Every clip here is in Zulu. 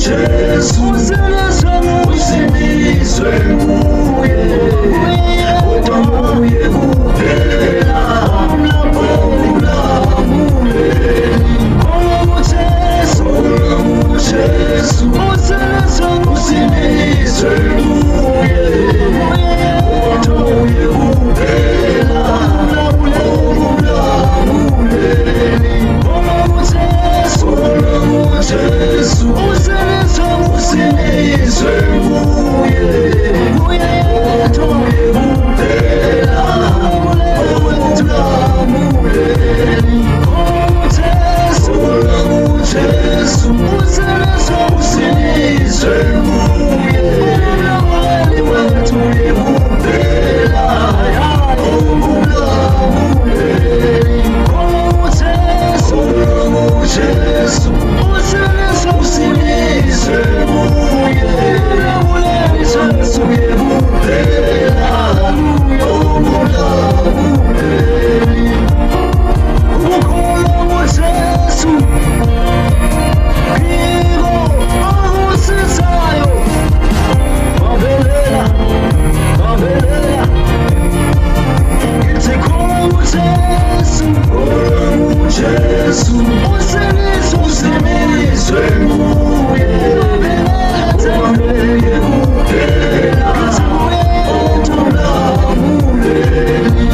Jesu usiniswe nguye kodwa nguye kuphela omlamuleli Jesu usiniswe nguye kodwa nguye kuphela omlamuleli Jesu usiniswe nguye kodwa nguye kuphela omlamuleli Jesu usiniswe nguye kodwa nguye kuphela omlamuleli Jesu usiniswe nguye Jesu kuphela omlamuleli ukukholwa kuJesu yiko akusizayo bambelela ngithi kholwa kuJesu usiniswe nguye kodwa nguye kuphela omlamuleli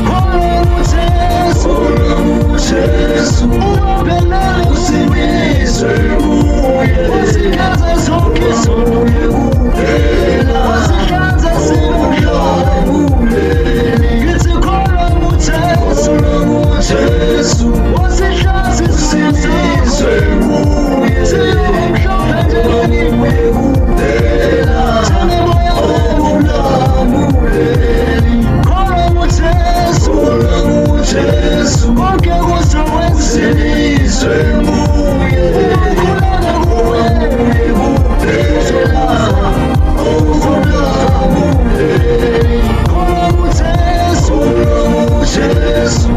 Jesu usiniswe nguye kodwa nguye kuphela omlamuleli ngithi kholwa kuJesu usiniswe nguye kodwa nguye kuphela omlamuleli Jesu konke usiniswe nguye kodwa nguye kuphela omlamuleli Jesu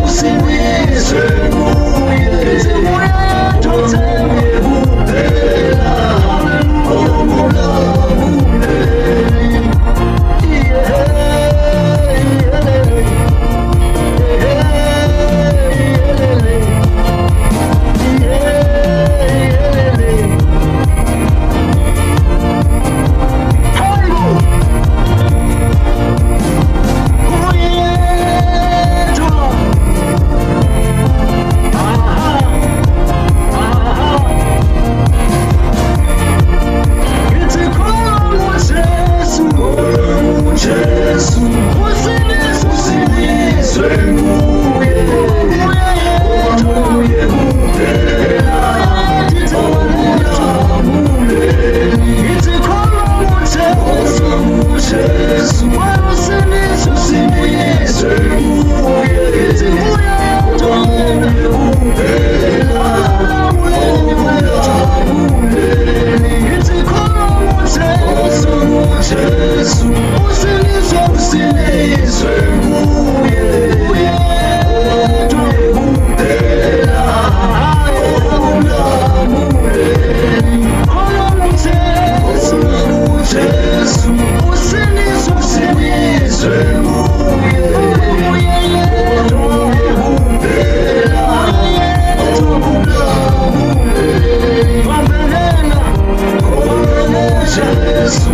usiniswe nguye kodwa nguye kuphela omlamuleli Jesu usiniswe nguye kodwa nguye kuphela omlamuleli ngithi kholwa kuJesu usiniswe nguye kodwa nguye kuphela omlamuleli ngithi kholwa Jesu usiniswe nguye kodwa kuphela omlamuleli Jesu usiniswe nguye kodwa kuphela omlamuleli Jesu